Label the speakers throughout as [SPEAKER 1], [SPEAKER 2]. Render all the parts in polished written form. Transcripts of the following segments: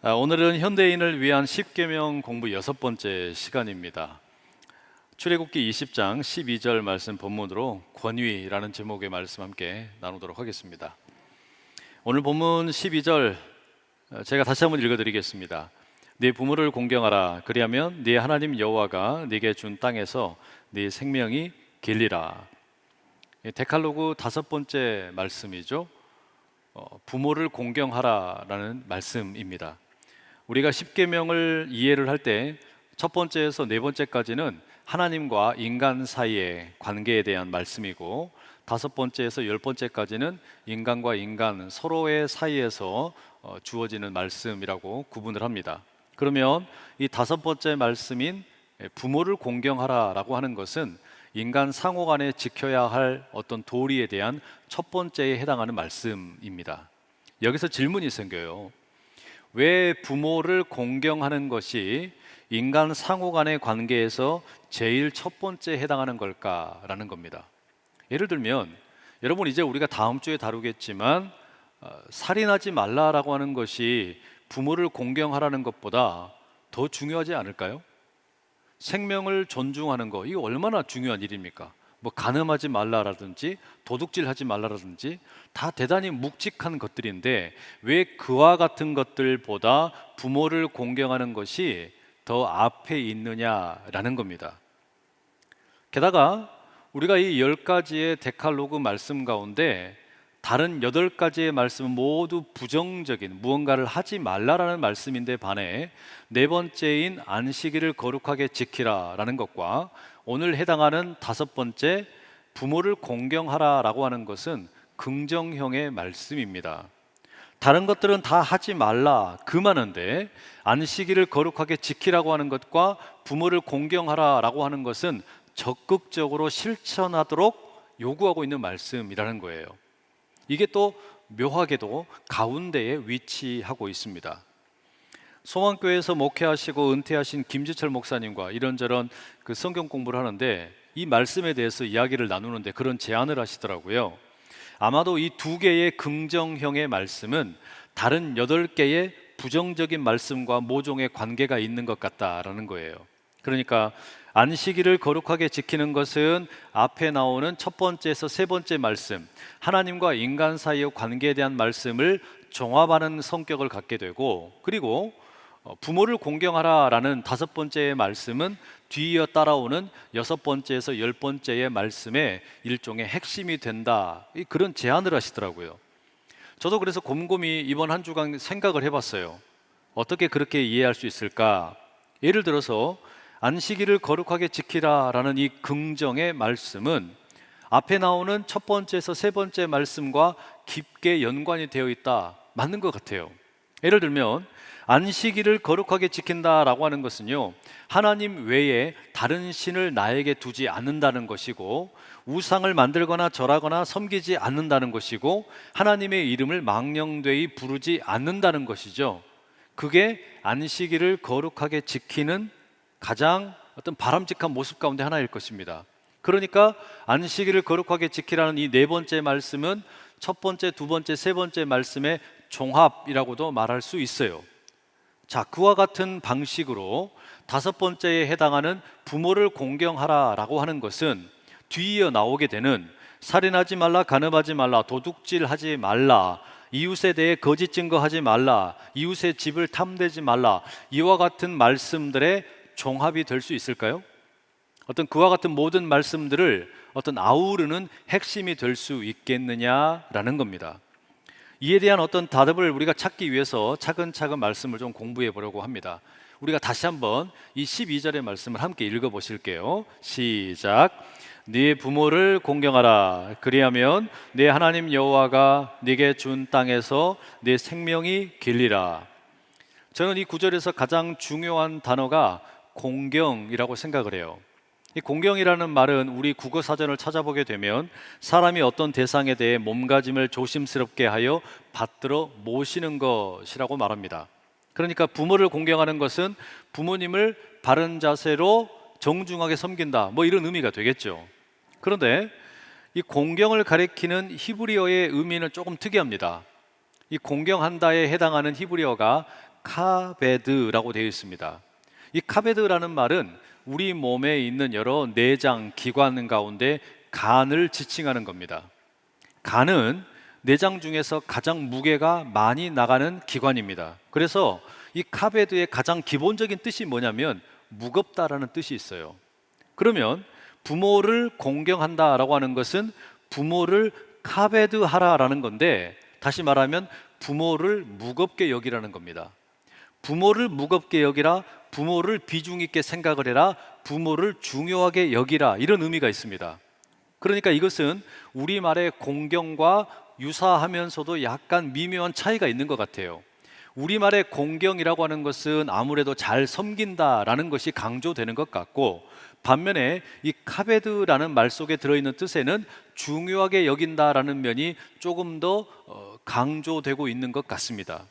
[SPEAKER 1] 오늘은 현대인을 위한 10계명 공부 6번째 시간입니다. 출애굽기 20장 12절 말씀 본문으로 권위라는 제목의 말씀 함께 나누도록 하겠습니다. 오늘 본문 12절 제가 다시 한번 읽어드리겠습니다. 네 부모를 공경하라. 그리하면 네 하나님 여호와가 네게 준 땅에서 네 생명이 길리라. 데칼로그 5번째 말씀이죠. 부모를 공경하라라는 말씀입니다. 우리가 10계명을 이해를 할 때 첫 번째에서 네 번째까지는 하나님과 인간 사이의 관계에 대한 말씀이고, 다섯 번째에서 열 번째까지는 인간과 인간 서로의 사이에서 주어지는 말씀이라고 구분을 합니다. 그러면 이 다섯 번째 말씀인 부모를 공경하라라고 하는 것은 인간 상호 간에 지켜야 할 어떤 도리에 대한 첫 번째에 해당하는 말씀입니다. 여기서 질문이 생겨요. 왜 부모를 공경하는 것이 인간 상호 간의 관계에서 제일 첫 번째에 해당하는 걸까라는 겁니다. 예를 들면 여러분, 이제 우리가 다음 주에 다루겠지만 살인하지 말라라고 하는 것이 부모를 공경하라는 것보다 더 중요하지 않을까요? 생명을 존중하는 거, 이거 얼마나 중요한 일입니까? 간음하지 말라라든지 도둑질하지 말라라든지 다 대단히 묵직한 것들인데 왜 그와 같은 것들보다 부모를 공경하는 것이 더 앞에 있느냐라는 겁니다. 게다가 우리가 이 10가지의 데칼로그 말씀 가운데 다른 8가지의 말씀은 모두 부정적인 무언가를 하지 말라라는 말씀인데 반해 네 번째인 안식일을 거룩하게 지키라라는 것과 오늘 해당하는 다섯 번째 부모를 공경하라라고 하는 것은 긍정형의 말씀입니다. 다른 것들은 다 하지 말라 그만한데 안식일을 거룩하게 지키라고 하는 것과 부모를 공경하라라고 하는 것은 적극적으로 실천하도록 요구하고 있는 말씀이라는 거예요. 이게 또 묘하게도 가운데에 위치하고 있습니다. 송암교회에서 목회하시고 은퇴하신 김지철 목사님과 이런저런 성경 공부를 하는데 이 말씀에 대해서 이야기를 나누는데 그런 제안을 하시더라고요. 아마도 이 두 개의 긍정형의 말씀은 다른 8개의 부정적인 말씀과 모종의 관계가 있는 것 같다라는 거예요. 그러니까 안식일을 거룩하게 지키는 것은 앞에 나오는 첫 번째에서 세 번째 말씀, 하나님과 인간 사이의 관계에 대한 말씀을 종합하는 성격을 갖게 되고, 그리고 부모를 공경하라라는 다섯 번째의 말씀은 뒤이어 따라오는 여섯 번째에서 열 번째의 말씀의 일종의 핵심이 된다, 그런 제안을 하시더라고요. 저도 그래서 곰곰이 이번 한 주간 생각을 해봤어요. 어떻게 그렇게 이해할 수 있을까? 예를 들어서 안식일을 거룩하게 지키라라는 이 긍정의 말씀은 앞에 나오는 첫 번째에서 세 번째 말씀과 깊게 연관이 되어 있다, 맞는 것 같아요. 예를 들면 안식일을 거룩하게 지킨다라고 하는 것은요, 하나님 외에 다른 신을 나에게 두지 않는다는 것이고, 우상을 만들거나 절하거나 섬기지 않는다는 것이고, 하나님의 이름을 망령되이 부르지 않는다는 것이죠. 그게 안식일을 거룩하게 지키는 가장 어떤 바람직한 모습 가운데 하나일 것입니다. 그러니까 안식일을 거룩하게 지키라는 이 네 번째 말씀은 첫 번째, 두 번째, 세 번째 말씀의 종합이라고도 말할 수 있어요. 자, 그와 같은 방식으로 다섯 번째에 해당하는 부모를 공경하라라고 하는 것은 뒤이어 나오게 되는 살인하지 말라, 간음하지 말라, 도둑질하지 말라, 이웃에 대해 거짓 증거하지 말라, 이웃의 집을 탐내지 말라, 이와 같은 말씀들의 종합이 될 수 있을까요? 어떤 그와 같은 모든 말씀들을 어떤 아우르는 핵심이 될 수 있겠느냐라는 겁니다. 이에 대한 어떤 답을 우리가 찾기 위해서 차근차근 말씀을 좀 공부해 보려고 합니다. 우리가 다시 한번 이 12절의 말씀을 함께 읽어 보실게요. 시작. 네 부모를 공경하라. 그리하면 네 하나님 여호와가 네게 준 땅에서 네 생명이 길리라. 저는 이 구절에서 가장 중요한 단어가 공경이라고 생각을 해요. 이 공경이라는 말은 우리 국어사전을 찾아보게 되면 사람이 어떤 대상에 대해 몸가짐을 조심스럽게 하여 받들어 모시는 것이라고 말합니다. 그러니까 부모를 공경하는 것은 부모님을 바른 자세로 정중하게 섬긴다, 이런 의미가 되겠죠. 그런데 이 공경을 가리키는 히브리어의 의미는 조금 특이합니다. 이 공경한다에 해당하는 히브리어가 카베드라고 되어 있습니다. 이 카베드라는 말은 우리 몸에 있는 여러 내장, 기관 가운데 간을 지칭하는 겁니다. 간은 내장 중에서 가장 무게가 많이 나가는 기관입니다. 그래서 이 카베드의 가장 기본적인 뜻이 뭐냐면 무겁다라는 뜻이 있어요. 그러면 부모를 공경한다라고 하는 것은 부모를 카베드하라라는 건데, 다시 말하면 부모를 무겁게 여기라는 겁니다. 부모를 무겁게 여기라, 부모를 비중 있게 생각을 해라, 부모를 중요하게 여기라, 이런 의미가 있습니다. 그러니까 이것은 우리말의 공경과 유사하면서도 약간 미묘한 차이가 있는 것 같아요. 우리말의 공경이라고 하는 것은 아무래도 잘 섬긴다라는 것이 강조되는 것 같고, 반면에 이 카베드라는 말 속에 들어있는 뜻에는 중요하게 여긴다라는 면이 조금 더 강조되고 있는 것 같습니다.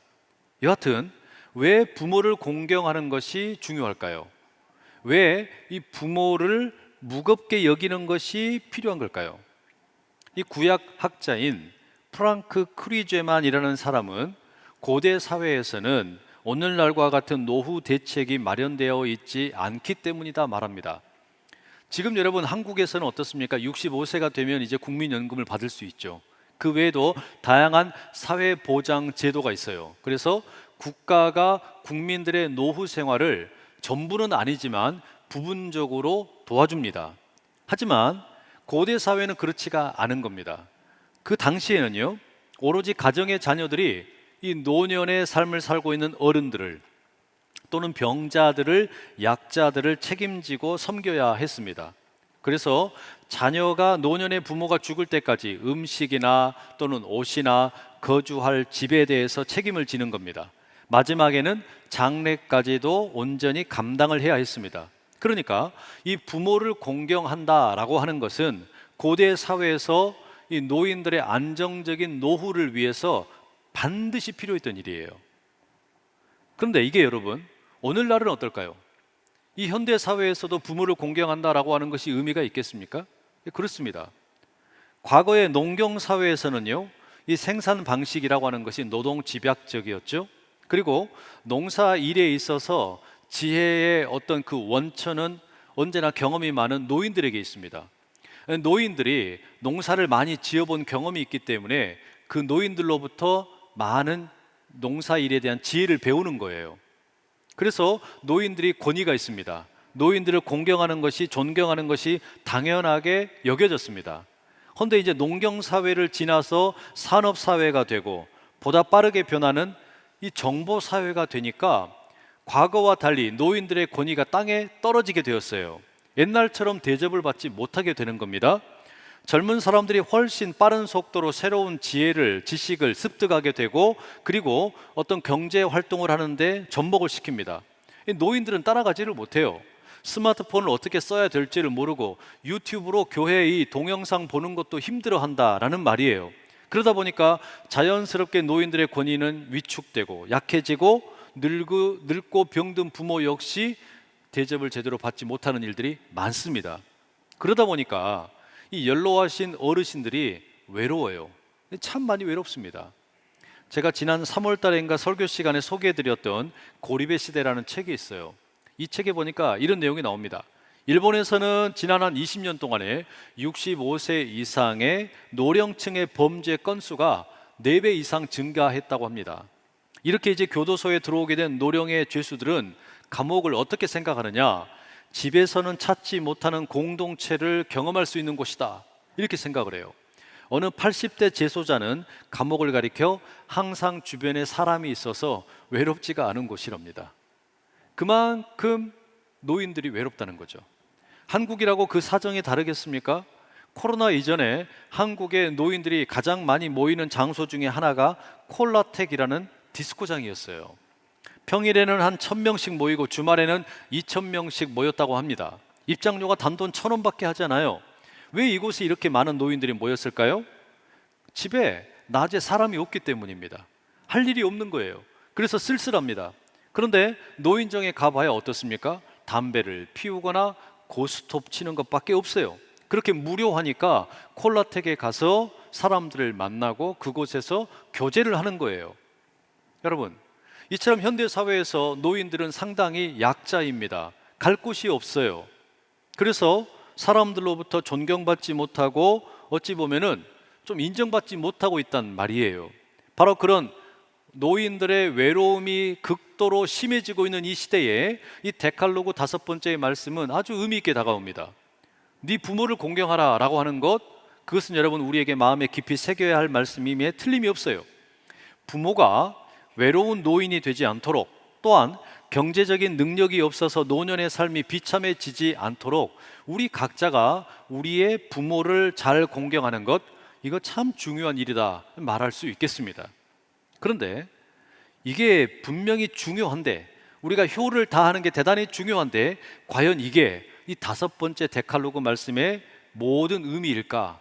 [SPEAKER 1] 여하튼 왜 부모를 공경하는 것이 중요할까요? 왜 이 부모를 무겁게 여기는 것이 필요한 걸까요? 이 구약 학자인 프랑크 크리제만이라는 사람은 고대 사회에서는 오늘날과 같은 노후 대책이 마련되어 있지 않기 때문이다 말합니다. 지금 여러분 한국에서는 어떻습니까? 65세가 되면 이제 국민연금을 받을 수 있죠. 그 외에도 다양한 사회보장 제도가 있어요. 그래서 국가가 국민들의 노후 생활을 전부는 아니지만 부분적으로 도와줍니다. 하지만 고대 사회는 그렇지가 않은 겁니다. 그 당시에는요, 오로지 가정의 자녀들이 이 노년의 삶을 살고 있는 어른들을 또는 병자들을, 약자들을 책임지고 섬겨야 했습니다. 그래서 자녀가 노년의 부모가 죽을 때까지 음식이나 또는 옷이나 거주할 집에 대해서 책임을 지는 겁니다. 마지막에는 장례까지도 온전히 감당을 해야 했습니다. 그러니까 이 부모를 공경한다라고 하는 것은 고대 사회에서 이 노인들의 안정적인 노후를 위해서 반드시 필요했던 일이에요. 그런데 이게 여러분, 오늘날은 어떨까요? 이 현대 사회에서도 부모를 공경한다라고 하는 것이 의미가 있겠습니까? 그렇습니다. 과거의 농경 사회에서는요, 이 생산 방식이라고 하는 것이 노동 집약적이었죠. 그리고 농사 일에 있어서 지혜의 어떤 그 원천은 언제나 경험이 많은 노인들에게 있습니다. 노인들이 농사를 많이 지어본 경험이 있기 때문에 그 노인들로부터 많은 농사 일에 대한 지혜를 배우는 거예요. 그래서 노인들이 권위가 있습니다. 노인들을 공경하는 것이, 존경하는 것이 당연하게 여겨졌습니다. 그런데 이제 농경 사회를 지나서 산업 사회가 되고 보다 빠르게 변하는 이 정보 사회가 되니까 과거와 달리 노인들의 권위가 땅에 떨어지게 되었어요. 옛날처럼 대접을 받지 못하게 되는 겁니다. 젊은 사람들이 훨씬 빠른 속도로 새로운 지혜를, 지식을 습득하게 되고, 그리고 어떤 경제 활동을 하는데 접목을 시킵니다. 노인들은 따라가지를 못해요. 스마트폰을 어떻게 써야 될지를 모르고 유튜브로 교회의 동영상 보는 것도 힘들어한다라는 말이에요. 그러다 보니까 자연스럽게 노인들의 권위는 위축되고 약해지고, 늙고 병든 부모 역시 대접을 제대로 받지 못하는 일들이 많습니다. 그러다 보니까 이 연로하신 어르신들이 외로워요. 참 많이 외롭습니다. 제가 지난 3월 달인가 설교 시간에 소개해드렸던 고리베 시대라는 책이 있어요. 이 책에 보니까 이런 내용이 나옵니다. 일본에서는 지난 한 20년 동안에 65세 이상의 노령층의 범죄 건수가 4배 이상 증가했다고 합니다. 이렇게 이제 교도소에 들어오게 된 노령의 죄수들은 감옥을 어떻게 생각하느냐? 집에서는 찾지 못하는 공동체를 경험할 수 있는 곳이다, 이렇게 생각을 해요. 어느 80대 재소자는 감옥을 가리켜 항상 주변에 사람이 있어서 외롭지가 않은 곳이랍니다. 그만큼 노인들이 외롭다는 거죠. 한국이라고 그 사정이 다르겠습니까? 코로나 이전에 한국의 노인들이 가장 많이 모이는 장소 중에 하나가 콜라텍이라는 디스코장이었어요. 평일에는 한 1000명씩 모이고 주말에는 2000명씩 모였다고 합니다. 입장료가 단돈 1000원밖에 하잖아요. 왜 이곳에 이렇게 많은 노인들이 모였을까요? 집에 낮에 사람이 없기 때문입니다. 할 일이 없는 거예요. 그래서 쓸쓸합니다. 그런데 노인정에 가봐야 어떻습니까? 담배를 피우거나 고스톱 치는 것밖에 없어요. 그렇게 무료하니까 콜라텍에 가서 사람들을 만나고 그곳에서 교제를 하는 거예요. 여러분, 이처럼 현대 사회에서 노인들은 상당히 약자입니다. 갈 곳이 없어요. 그래서 사람들로부터 존경받지 못하고 어찌 보면은 좀 인정받지 못하고 있단 말이에요. 바로 그런 노인들의 외로움이 극도로 심해지고 있는 이 시대에 이 데칼로그 5번째의 말씀은 아주 의미 있게 다가옵니다. 네 부모를 공경하라 라고 하는 것, 그것은 여러분 우리에게 마음에 깊이 새겨야 할 말씀임에 틀림이 없어요. 부모가 외로운 노인이 되지 않도록, 또한 경제적인 능력이 없어서 노년의 삶이 비참해지지 않도록 우리 각자가 우리의 부모를 잘 공경하는 것, 이거 참 중요한 일이다 말할 수 있겠습니다. 그런데 이게 분명히 중요한데, 우리가 효를 다하는 게 대단히 중요한데, 과연 이게 이 5번째 데칼로그 말씀의 모든 의미일까?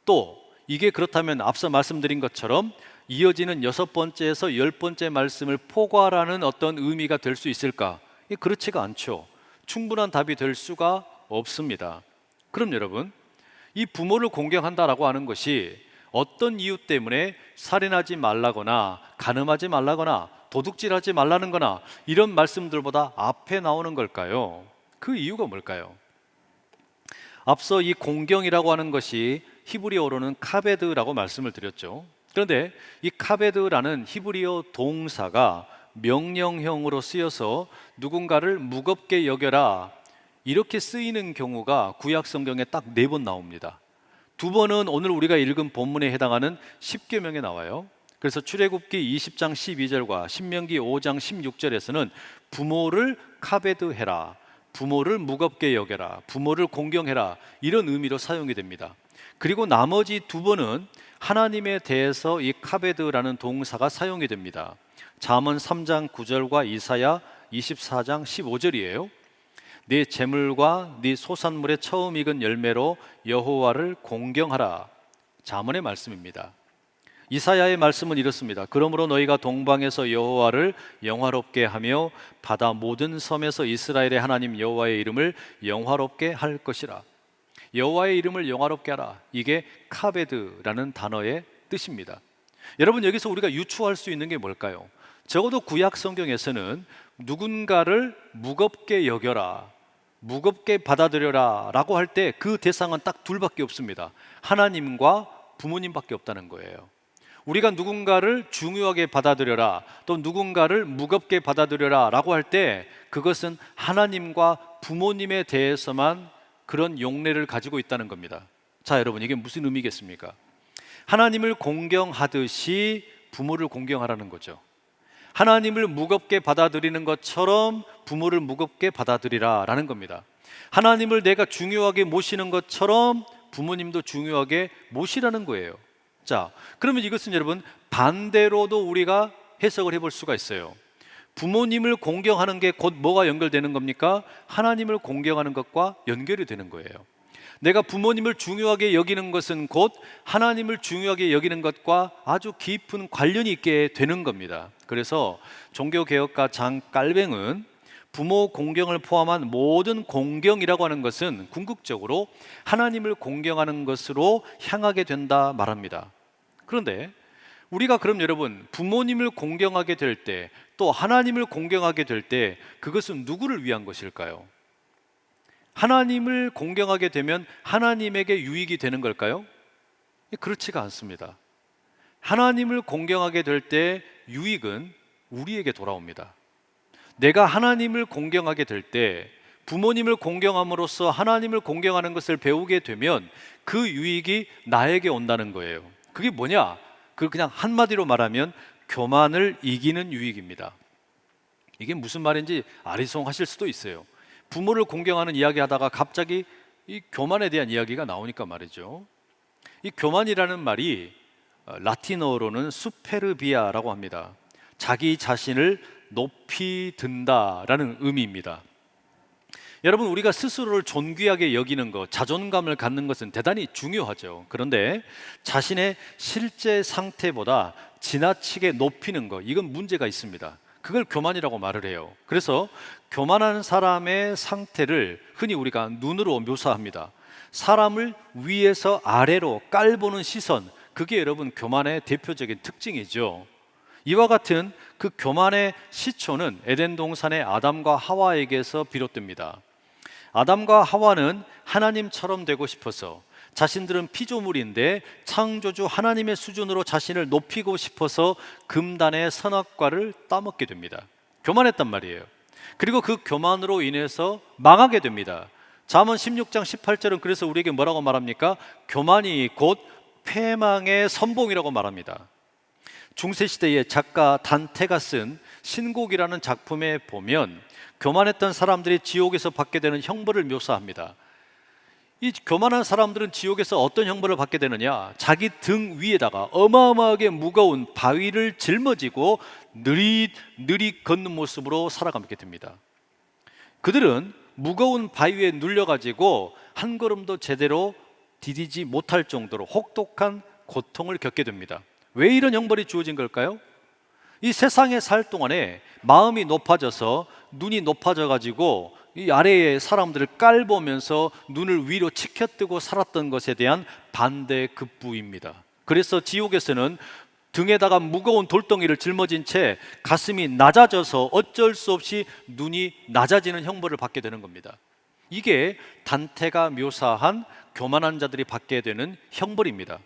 [SPEAKER 1] 또 이게 그렇다면 앞서 말씀드린 것처럼 이어지는 6번째에서 10번째 말씀을 포괄하는 어떤 의미가 될 수 있을까? 그렇지가 않죠. 충분한 답이 될 수가 없습니다. 그럼 여러분, 이 부모를 공경한다라고 하는 것이 어떤 이유 때문에 살인하지 말라거나 간음하지 말라거나 도둑질하지 말라는 거나 이런 말씀들보다 앞에 나오는 걸까요? 그 이유가 뭘까요? 앞서 이 공경이라고 하는 것이 히브리어로는 카베드라고 말씀을 드렸죠. 그런데 이 카베드라는 히브리어 동사가 명령형으로 쓰여서 누군가를 무겁게 여겨라 이렇게 쓰이는 경우가 구약 성경에 딱 4번 나옵니다. 2번은 오늘 우리가 읽은 본문에 해당하는 10계명에 나와요. 그래서 출애굽기 20장 12절과 신명기 5장 16절에서는 부모를 카베드해라, 부모를 무겁게 여겨라, 부모를 공경해라 이런 의미로 사용이 됩니다. 그리고 나머지 2번은 하나님에 대해서 이 카베드라는 동사가 사용이 됩니다. 잠언 3장 9절과 이사야 24장 15절이에요. 네 재물과 네 소산물의 처음 익은 열매로 여호와를 공경하라. 잠언의 말씀입니다. 이사야의 말씀은 이렇습니다. 그러므로 너희가 동방에서 여호와를 영화롭게 하며 바다 모든 섬에서 이스라엘의 하나님 여호와의 이름을 영화롭게 할 것이라. 여호와의 이름을 영화롭게 하라. 이게 카베드라는 단어의 뜻입니다. 여러분, 여기서 우리가 유추할 수 있는 게 뭘까요? 적어도 구약 성경에서는 누군가를 무겁게 여겨라, 무겁게 받아들여라 라고 할 때 그 대상은 딱 둘밖에 없습니다. 하나님과 부모님밖에 없다는 거예요. 우리가 누군가를 중요하게 받아들여라, 또 누군가를 무겁게 받아들여라 라고 할 때 그것은 하나님과 부모님에 대해서만 그런 용례를 가지고 있다는 겁니다. 자, 여러분, 이게 무슨 의미겠습니까? 하나님을 공경하듯이 부모를 공경하라는 거죠. 하나님을 무겁게 받아들이는 것처럼 부모를 무겁게 받아들이라 라는 겁니다. 하나님을 내가 중요하게 모시는 것처럼 부모님도 중요하게 모시라는 거예요. 자, 그러면 이것은 여러분 반대로도 우리가 해석을 해볼 수가 있어요. 부모님을 공경하는 게 곧 뭐가 연결되는 겁니까? 하나님을 공경하는 것과 연결이 되는 거예요. 내가 부모님을 중요하게 여기는 것은 곧 하나님을 중요하게 여기는 것과 아주 깊은 관련이 있게 되는 겁니다. 그래서 종교개혁가 장 깔뱅은 부모 공경을 포함한 모든 공경이라고 하는 것은 궁극적으로 하나님을 공경하는 것으로 향하게 된다 말합니다. 그런데 우리가 그럼 여러분 부모님을 공경하게 될 때, 또 하나님을 공경하게 될 때 그것은 누구를 위한 것일까요? 하나님을 공경하게 되면 하나님에게 유익이 되는 걸까요? 그렇지가 않습니다. 하나님을 공경하게 될 때 유익은 우리에게 돌아옵니다. 내가 하나님을 공경하게 될 때, 부모님을 공경함으로써 하나님을 공경하는 것을 배우게 되면 그 유익이 나에게 온다는 거예요. 그게 뭐냐? 그냥 한마디로 말하면 교만을 이기는 유익입니다. 이게 무슨 말인지 아리송하실 수도 있어요. 부모를 공경하는 이야기 하다가 갑자기 이 교만에 대한 이야기가 나오니까 말이죠. 이 교만이라는 말이 라틴어로는 수페르비아라고 합니다. 자기 자신을 높이 든다라는 의미입니다. 여러분, 우리가 스스로를 존귀하게 여기는 것, 자존감을 갖는 것은 대단히 중요하죠. 그런데 자신의 실제 상태보다 지나치게 높이는 것, 이건 문제가 있습니다. 그걸 교만이라고 말을 해요. 그래서 교만한 사람의 상태를 흔히 우리가 눈으로 묘사합니다. 사람을 위에서 아래로 깔보는 시선, 그게 여러분 교만의 대표적인 특징이죠. 이와 같은 그 교만의 시초는 에덴 동산의 아담과 하와에게서 비롯됩니다. 아담과 하와는 하나님처럼 되고 싶어서, 자신들은 피조물인데 창조주 하나님의 수준으로 자신을 높이고 싶어서 금단의 선악과를 따먹게 됩니다. 교만했단 말이에요. 그리고 그 교만으로 인해서 망하게 됩니다. 잠언 16장 18절은 그래서 우리에게 뭐라고 말합니까? 교만이 곧 패망의 선봉이라고 말합니다. 중세시대의 작가 단테가 쓴 신곡이라는 작품에 보면 교만했던 사람들이 지옥에서 받게 되는 형벌을 묘사합니다. 이 교만한 사람들은 지옥에서 어떤 형벌을 받게 되느냐? 자기 등 위에다가 어마어마하게 무거운 바위를 짊어지고 느릿느릿 걷는 모습으로 살아가게 됩니다. 그들은 무거운 바위에 눌려가지고 한 걸음도 제대로 디디지 못할 정도로 혹독한 고통을 겪게 됩니다. 왜 이런 형벌이 주어진 걸까요? 이 세상에 살 동안에 마음이 높아져서 눈이 높아져 가지고 이 아래의 사람들을 깔보면서 눈을 위로 치켜뜨고 살았던 것에 대한 반대급부입니다. 그래서 지옥에서는 등에다가 무거운 돌덩이를 짊어진 채 가슴이 낮아져서 어쩔 수 없이 눈이 낮아지는 형벌을 받게 되는 겁니다. 이게 단테가 묘사한 교만한 자들이 받게 되는 형벌입니다.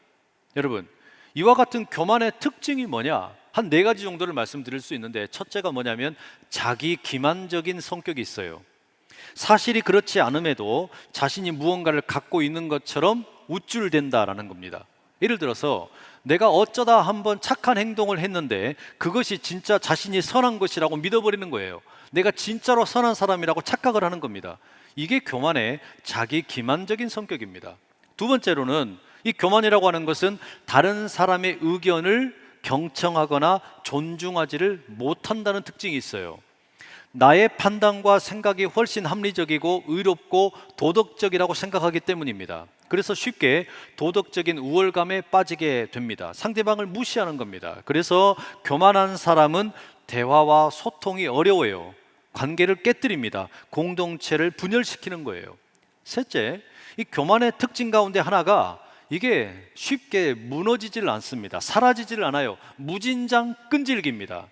[SPEAKER 1] 여러분, 이와 같은 교만의 특징이 뭐냐? 한 4가지 정도를 말씀드릴 수 있는데, 첫째가 뭐냐면 자기 기만적인 성격이 있어요. 사실이 그렇지 않음에도 자신이 무언가를 갖고 있는 것처럼 우쭐댄다라는 겁니다. 예를 들어서 내가 어쩌다 한번 착한 행동을 했는데 그것이 진짜 자신이 선한 것이라고 믿어버리는 거예요. 내가 진짜로 선한 사람이라고 착각을 하는 겁니다. 이게 교만의 자기 기만적인 성격입니다. 두 번째로는 이 교만이라고 하는 것은 다른 사람의 의견을 경청하거나 존중하지를 못한다는 특징이 있어요. 나의 판단과 생각이 훨씬 합리적이고 의롭고 도덕적이라고 생각하기 때문입니다. 그래서 쉽게 도덕적인 우월감에 빠지게 됩니다. 상대방을 무시하는 겁니다. 그래서 교만한 사람은 대화와 소통이 어려워요. 관계를 깨뜨립니다. 공동체를 분열시키는 거예요. 셋째, 이 교만의 특징 가운데 하나가 이게 쉽게 무너지질 않습니다. 사라지질 않아요. 무진장 끈질깁니다.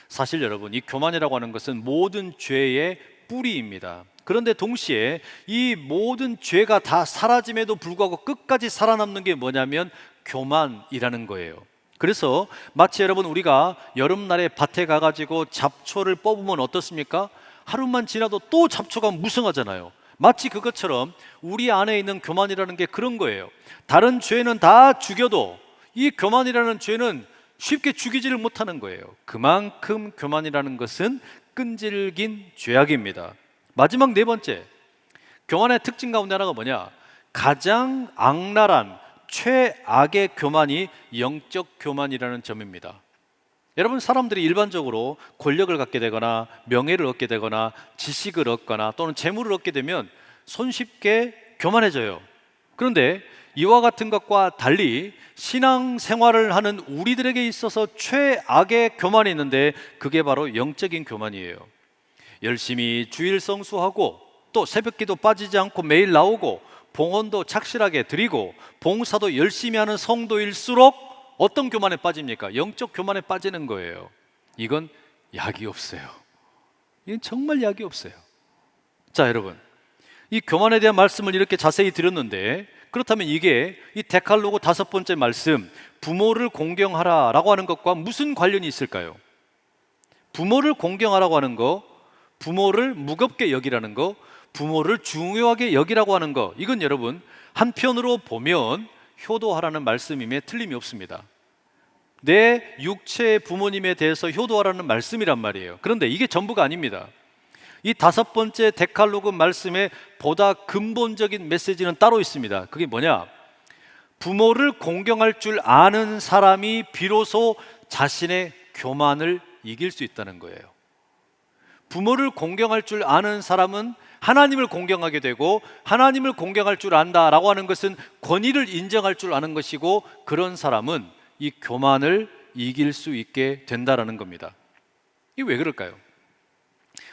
[SPEAKER 1] 사실 여러분, 이 교만이라고 하는 것은 모든 죄의 뿌리입니다. 그런데 동시에 이 모든 죄가 다 사라짐에도 불구하고 끝까지 살아남는 게 뭐냐면 교만이라는 거예요. 그래서 마치 여러분, 우리가 여름날에 밭에 가가지고 잡초를 뽑으면 어떻습니까? 하루만 지나도 또 잡초가 무성하잖아요. 마치 그것처럼 우리 안에 있는 교만이라는 게 그런 거예요. 다른 죄는 다 죽여도 이 교만이라는 죄는 쉽게 죽이지를 못하는 거예요. 그만큼 교만이라는 것은 끈질긴 죄악입니다. 마지막 4번째, 교만의 특징 가운데 하나가 뭐냐? 가장 악랄한 최악의 교만이 영적 교만이라는 점입니다. 여러분, 사람들이 일반적으로 권력을 갖게 되거나 명예를 얻게 되거나 지식을 얻거나 또는 재물을 얻게 되면 손쉽게 교만해져요. 그런데 이와 같은 것과 달리 신앙생활을 하는 우리들에게 있어서 최악의 교만이 있는데 그게 바로 영적인 교만이에요. 열심히 주일 성수하고 또 새벽기도 빠지지 않고 매일 나오고 봉헌도 착실하게 드리고 봉사도 열심히 하는 성도일수록 어떤 교만에 빠집니까? 영적 교만에 빠지는 거예요. 이건 약이 없어요. 이건 정말 약이 없어요. 자, 여러분, 이 교만에 대한 말씀을 이렇게 자세히 드렸는데, 그렇다면 이게 이 데칼로그 5번째 말씀, 부모를 공경하라 라고 하는 것과 무슨 관련이 있을까요? 부모를 공경하라고 하는 거, 부모를 무겁게 여기라는 거, 부모를 중요하게 여기라고 하는 거, 이건 여러분 한편으로 보면 효도하라는 말씀임에 틀림이 없습니다. 내 육체의 부모님에 대해서 효도하라는 말씀이란 말이에요. 그런데 이게 전부가 아닙니다. 이 5번째 데칼로그 말씀에 보다 근본적인 메시지는 따로 있습니다. 그게 뭐냐? 부모를 공경할 줄 아는 사람이 비로소 자신의 교만을 이길 수 있다는 거예요. 부모를 공경할 줄 아는 사람은 하나님을 공경하게 되고, 하나님을 공경할 줄 안다라고 하는 것은 권위를 인정할 줄 아는 것이고, 그런 사람은 이 교만을 이길 수 있게 된다라는 겁니다. 이게 왜 그럴까요?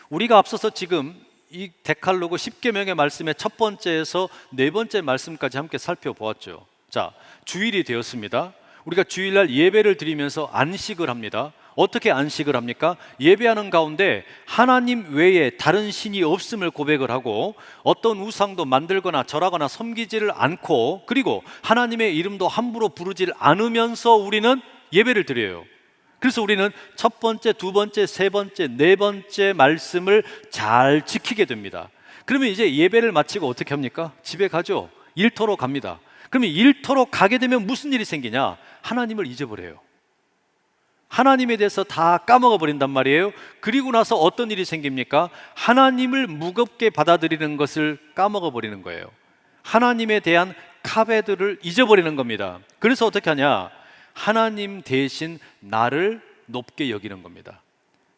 [SPEAKER 1] 우리가 앞서서 지금 이 데칼로그 10계명의 말씀의 첫 번째에서 4번째 말씀까지 함께 살펴보았죠. 자, 주일이 되었습니다. 우리가 주일날 예배를 드리면서 안식을 합니다. 어떻게 안식을 합니까? 예배하는 가운데 하나님 외에 다른 신이 없음을 고백을 하고 어떤 우상도 만들거나 절하거나 섬기지를 않고 그리고 하나님의 이름도 함부로 부르지를 않으면서 우리는 예배를 드려요. 그래서 우리는 첫 번째, 두 번째, 세 번째, 네 번째 말씀을 잘 지키게 됩니다. 그러면 이제 예배를 마치고 어떻게 합니까? 집에 가죠. 일터로 갑니다. 그러면 일터로 가게 되면 무슨 일이 생기냐? 하나님을 잊어버려요. 하나님에 대해서 다 까먹어 버린단 말이에요. 그리고 나서 어떤 일이 생깁니까? 하나님을 무겁게 받아들이는 것을 까먹어 버리는 거예요. 하나님에 대한 카베드를 잊어버리는 겁니다. 그래서 어떻게 하냐? 하나님 대신 나를 높게 여기는 겁니다.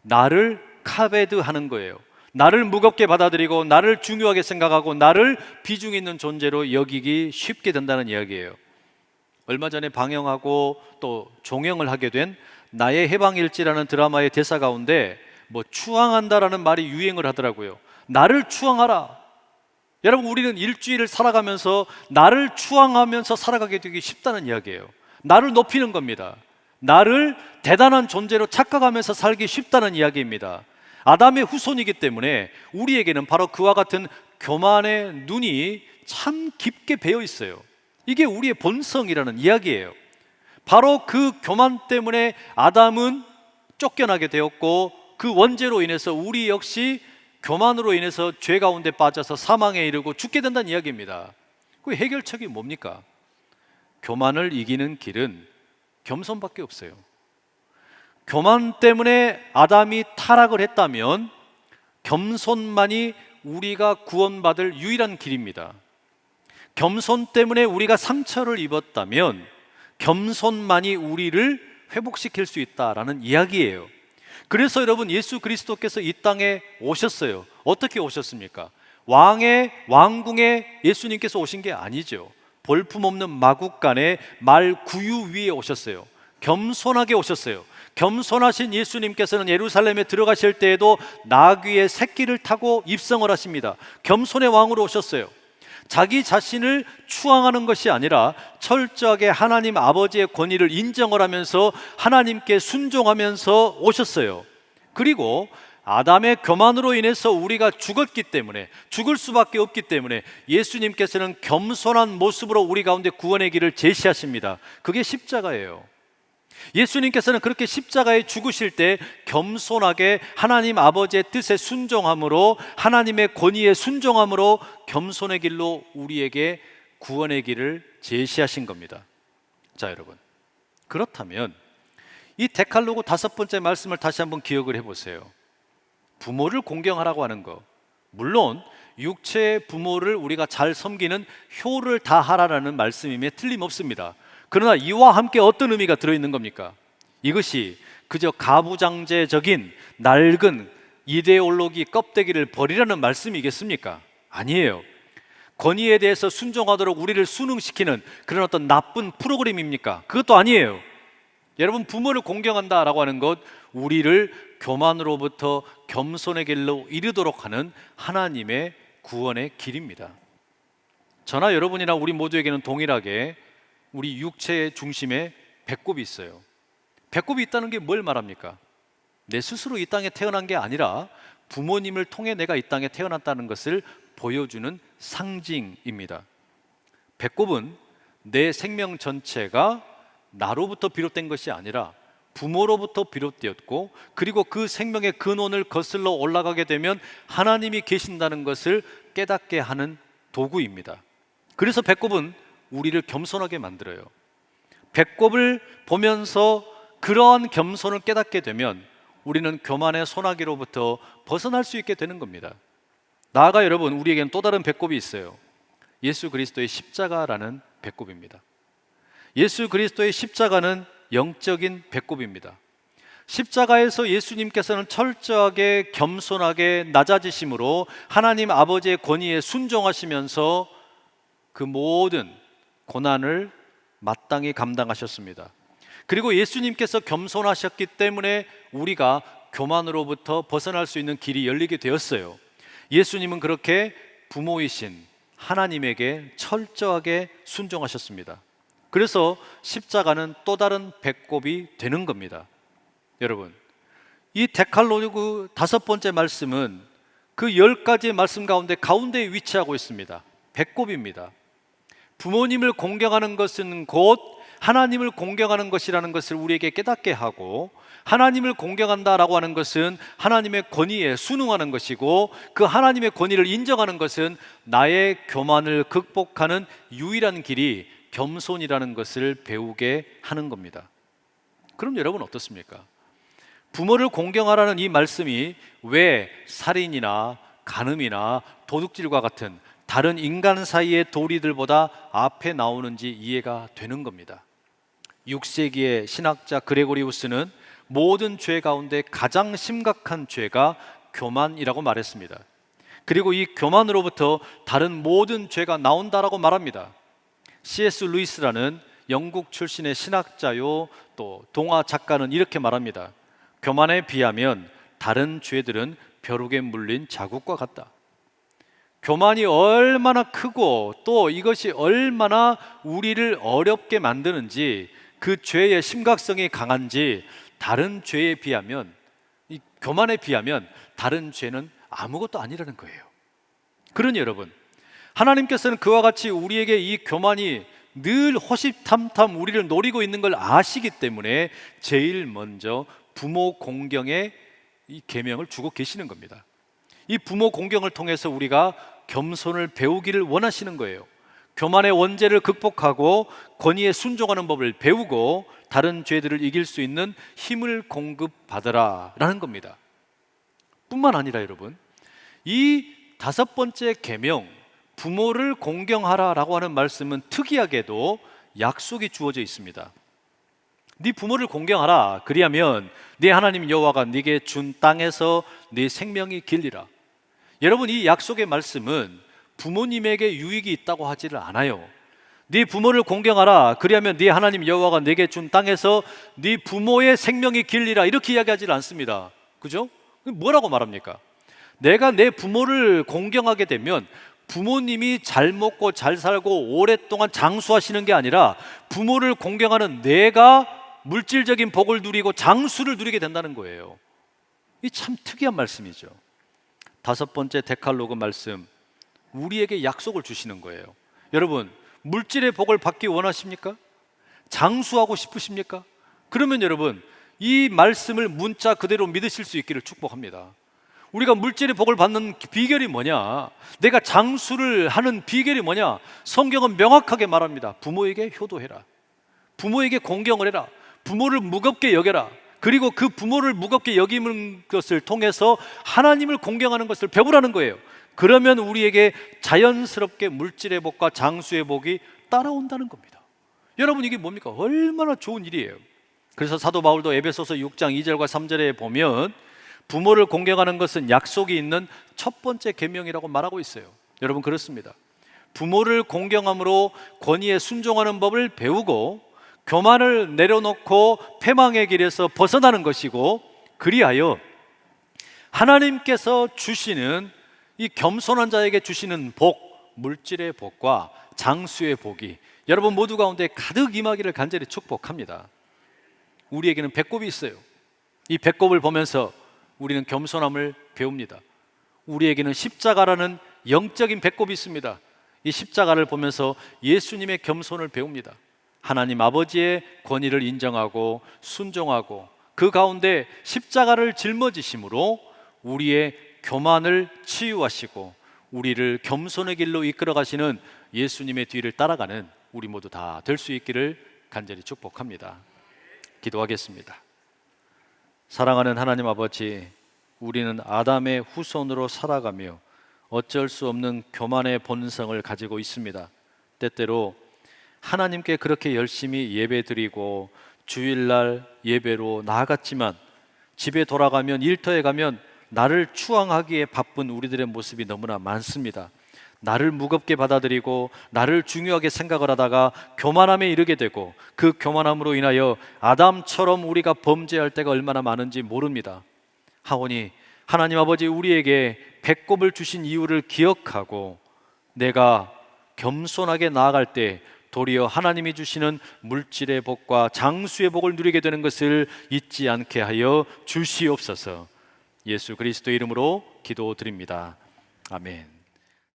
[SPEAKER 1] 나를 카베드 하는 거예요. 나를 무겁게 받아들이고 나를 중요하게 생각하고 나를 비중 있는 존재로 여기기 쉽게 된다는 이야기예요. 얼마 전에 방영하고 또 종영을 하게 된 나의 해방일지라는 드라마의 대사 가운데 추앙한다라는 말이 유행을 하더라고요. 나를 추앙하라. 여러분, 우리는 일주일을 살아가면서 나를 추앙하면서 살아가게 되기 쉽다는 이야기예요. 나를 높이는 겁니다. 나를 대단한 존재로 착각하면서 살기 쉽다는 이야기입니다. 아담의 후손이기 때문에 우리에게는 바로 그와 같은 교만의 눈이 참 깊게 배어 있어요. 이게 우리의 본성이라는 이야기예요. 바로 그 교만 때문에 아담은 쫓겨나게 되었고 그 원죄로 인해서 우리 역시 교만으로 인해서 죄 가운데 빠져서 사망에 이르고 죽게 된다는 이야기입니다. 그 해결책이 뭡니까? 교만을 이기는 길은 겸손밖에 없어요. 교만 때문에 아담이 타락을 했다면 겸손만이 우리가 구원받을 유일한 길입니다. 겸손 때문에 우리가 상처를 입었다면 겸손만이 우리를 회복시킬 수 있다라는 이야기예요. 그래서 여러분, 예수 그리스도께서 이 땅에 오셨어요. 어떻게 오셨습니까? 왕궁에 예수님께서 오신 게 아니죠. 볼품없는 마국간에 말 구유 위에 오셨어요. 겸손하게 오셨어요. 겸손하신 예수님께서는 예루살렘에 들어가실 때에도 나귀의 새끼를 타고 입성을 하십니다. 겸손의 왕으로 오셨어요. 자기 자신을 추앙하는 것이 아니라 철저하게 하나님 아버지의 권위를 인정을 하면서 하나님께 순종하면서 오셨어요. 그리고 아담의 교만으로 인해서 우리가 죽었기 때문에, 죽을 수밖에 없기 때문에 예수님께서는 겸손한 모습으로 우리 가운데 구원의 길을 제시하십니다. 그게 십자가예요. 예수님께서는 그렇게 십자가에 죽으실 때 겸손하게 하나님 아버지의 뜻에 순종함으로, 하나님의 권위에 순종함으로 겸손의 길로 우리에게 구원의 길을 제시하신 겁니다. 자, 여러분, 그렇다면 이 데칼로그 5번째 말씀을 다시 한번 기억을 해보세요. 부모를 공경하라고 하는 거, 물론 육체의 부모를 우리가 잘 섬기는 효를 다하라라는 말씀임에 틀림없습니다. 그러나 이와 함께 어떤 의미가 들어있는 겁니까? 이것이 그저 가부장제적인 낡은 이데올로기 껍데기를 버리라는 말씀이겠습니까? 아니에요. 권위에 대해서 순종하도록 우리를 순응시키는 그런 어떤 나쁜 프로그램입니까? 그것도 아니에요. 여러분, 부모를 공경한다라고 하는 것, 우리를 교만으로부터 겸손의 길로 이르도록 하는 하나님의 구원의 길입니다. 저나 여러분이나 우리 모두에게는 동일하게 우리 육체의 중심에 배꼽이 있어요. 배꼽이 있다는 게 뭘 말합니까? 내 스스로 이 땅에 태어난 게 아니라 부모님을 통해 내가 이 땅에 태어났다는 것을 보여주는 상징입니다. 배꼽은 내 생명 전체가 나로부터 비롯된 것이 아니라 부모로부터 비롯되었고, 그리고 그 생명의 근원을 거슬러 올라가게 되면 하나님이 계신다는 것을 깨닫게 하는 도구입니다. 그래서 배꼽은 우리를 겸손하게 만들어요. 배꼽을 보면서 그러한 겸손을 깨닫게 되면 우리는 교만의 소나기로부터 벗어날 수 있게 되는 겁니다. 나아가 여러분, 우리에겐 또 다른 배꼽이 있어요. 예수 그리스도의 십자가라는 배꼽입니다. 예수 그리스도의 십자가는 영적인 배꼽입니다. 십자가에서 예수님께서는 철저하게 겸손하게 낮아지심으로 하나님 아버지의 권위에 순종하시면서 그 모든 고난을 마땅히 감당하셨습니다. 그리고 예수님께서 겸손하셨기 때문에 우리가 교만으로부터 벗어날 수 있는 길이 열리게 되었어요. 예수님은 그렇게 부모이신 하나님에게 철저하게 순종하셨습니다. 그래서 십자가는 또 다른 배꼽이 되는 겁니다. 여러분, 이 데칼로그 5번째 말씀은 그 10가지의 말씀 가운데에 위치하고 있습니다. 배꼽입니다. 부모님을 공경하는 것은 곧 하나님을 공경하는 것이라는 것을 우리에게 깨닫게 하고, 하나님을 공경한다라고 하는 것은 하나님의 권위에 순응하는 것이고, 그 하나님의 권위를 인정하는 것은 나의 교만을 극복하는 유일한 길이 겸손이라는 것을 배우게 하는 겁니다. 그럼 여러분 어떻습니까? 부모를 공경하라는 이 말씀이 왜 살인이나 간음이나 도둑질과 같은 다른 인간 사이의 도리들보다 앞에 나오는지 이해가 되는 겁니다. 6세기의 신학자 그레고리우스는 모든 죄 가운데 가장 심각한 죄가 교만이라고 말했습니다. 그리고 이 교만으로부터 다른 모든 죄가 나온다라고 말합니다. C.S. 루이스라는 영국 출신의 신학자요 또 동화 작가는 이렇게 말합니다. 교만에 비하면 다른 죄들은 벼룩에 물린 자국과 같다. 교만이 얼마나 크고 또 이것이 얼마나 우리를 어렵게 만드는지, 그 죄의 심각성이 강한지 다른 죄에 비하면, 이 교만에 비하면 다른 죄는 아무것도 아니라는 거예요. 그러니 여러분, 하나님께서는 그와 같이 우리에게 이 교만이 늘 호시탐탐 우리를 노리고 있는 걸 아시기 때문에 제일 먼저 부모 공경의 이 계명을 주고 계시는 겁니다. 이 부모 공경을 통해서 우리가 겸손을 배우기를 원하시는 거예요. 교만의 원죄를 극복하고 권위에 순종하는 법을 배우고 다른 죄들을 이길 수 있는 힘을 공급받으라 라는 겁니다. 뿐만 아니라 여러분, 이 5번째 계명, 부모를 공경하라 라고 하는 말씀은 특이하게도 약속이 주어져 있습니다. 네 부모를 공경하라, 그리하면 네 하나님 여호와가 네게 준 땅에서 네 생명이 길리라. 여러분, 이 약속의 말씀은 부모님에게 유익이 있다고 하지를 않아요. 네 부모를 공경하라, 그리하면 네 하나님 여호와가 네게 준 땅에서 네 부모의 생명이 길리라, 이렇게 이야기하지를 않습니다. 그죠? 뭐라고 말합니까? 내가 내 부모를 공경하게 되면 부모님이 잘 먹고 잘 살고 오랫동안 장수하시는 게 아니라 부모를 공경하는 내가 물질적인 복을 누리고 장수를 누리게 된다는 거예요. 이 참 특이한 말씀이죠. 5번째 데칼로그 말씀, 우리에게 약속을 주시는 거예요. 여러분, 물질의 복을 받기 원하십니까? 장수하고 싶으십니까? 그러면 여러분, 이 말씀을 문자 그대로 믿으실 수 있기를 축복합니다. 우리가 물질의 복을 받는 비결이 뭐냐? 내가 장수를 하는 비결이 뭐냐? 성경은 명확하게 말합니다. 부모에게 효도해라. 부모에게 공경을 해라. 부모를 무겁게 여겨라. 그리고 그 부모를 무겁게 여기는 것을 통해서 하나님을 공경하는 것을 배우라는 거예요. 그러면 우리에게 자연스럽게 물질의 복과 장수의 복이 따라온다는 겁니다. 여러분, 이게 뭡니까? 얼마나 좋은 일이에요. 그래서 사도 바울도 에베소서 6장 2절과 3절에 보면 부모를 공경하는 것은 약속이 있는 첫 번째 계명이라고 말하고 있어요. 여러분, 그렇습니다. 부모를 공경함으로 권위에 순종하는 법을 배우고 교만을 내려놓고 패망의 길에서 벗어나는 것이고, 그리하여 하나님께서 주시는 이 겸손한 자에게 주시는 복, 물질의 복과 장수의 복이 여러분 모두 가운데 가득 임하기를 간절히 축복합니다. 우리에게는 배꼽이 있어요. 이 배꼽을 보면서 우리는 겸손함을 배웁니다. 우리에게는 십자가라는 영적인 배꼽이 있습니다. 이 십자가를 보면서 예수님의 겸손을 배웁니다. 하나님 아버지의 권위를 인정하고 순종하고 그 가운데 십자가를 짊어지심으로 우리의 교만을 치유하시고 우리를 겸손의 길로 이끌어 가시는 예수님의 뒤를 따라가는 우리 모두 다 될 수 있기를 간절히 축복합니다. 기도하겠습니다. 사랑하는 하나님 아버지, 우리는 아담의 후손으로 살아가며 어쩔 수 없는 교만의 본성을 가지고 있습니다. 때때로 하나님께 그렇게 열심히 예배드리고 주일날 예배로 나아갔지만 집에 돌아가면, 일터에 가면 나를 추앙하기에 바쁜 우리들의 모습이 너무나 많습니다. 나를 무겁게 받아들이고 나를 중요하게 생각을 하다가 교만함에 이르게 되고, 그 교만함으로 인하여 아담처럼 우리가 범죄할 때가 얼마나 많은지 모릅니다. 하오니 하나님 아버지, 우리에게 배꼽을 주신 이유를 기억하고 내가 겸손하게 나아갈 때 도리어 하나님이 주시는 물질의 복과 장수의 복을 누리게 되는 것을 잊지 않게 하여 주시옵소서. 예수 그리스도 이름으로 기도드립니다. 아멘.